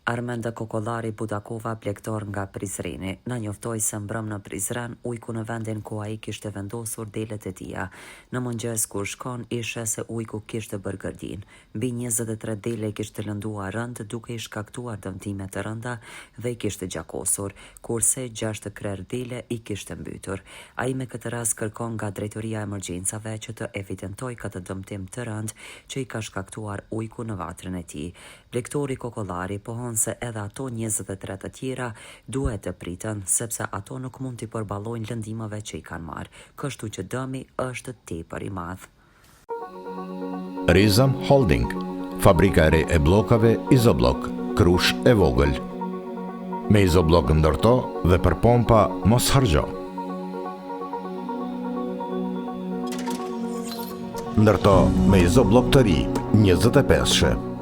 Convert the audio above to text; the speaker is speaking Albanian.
Armenda Kokollari Budakova, plektor nga Prizreni, na njoftoi se mbrëm në Prizren ujku në vendin ku ai kishte vendosur delet e tija. Në mëngjes kur shkon, ishe se ujku kishte bërë gërdin. Mbi 23 dele kishte lënduar rënd, duke i shkaktuar dëmtime të rënda dhe i kishte gjakosur, kurse 6 krerë dele i kishte mbytur. Ai me këtë rast kërkon nga drejtoria e emergjencave që të evidentoj këtë dëmtim të rënd që i ka shkaktuar ujku në vatrën e tij. Plektori Kokollari pohon se edhe ato 23 të tjera duhet të pritën, sepse ato nuk mund t'i përballojnë lëndimeve që i kanë marrë, kështu që dëmi është tepër i madh. Rizam Holding, fabrika e re e bllokave Izoblok, Krush e vogël. Me Izoblok ndërto dhe për pompa mos harxho. Ndërto me Izoblok të ri, 25-she.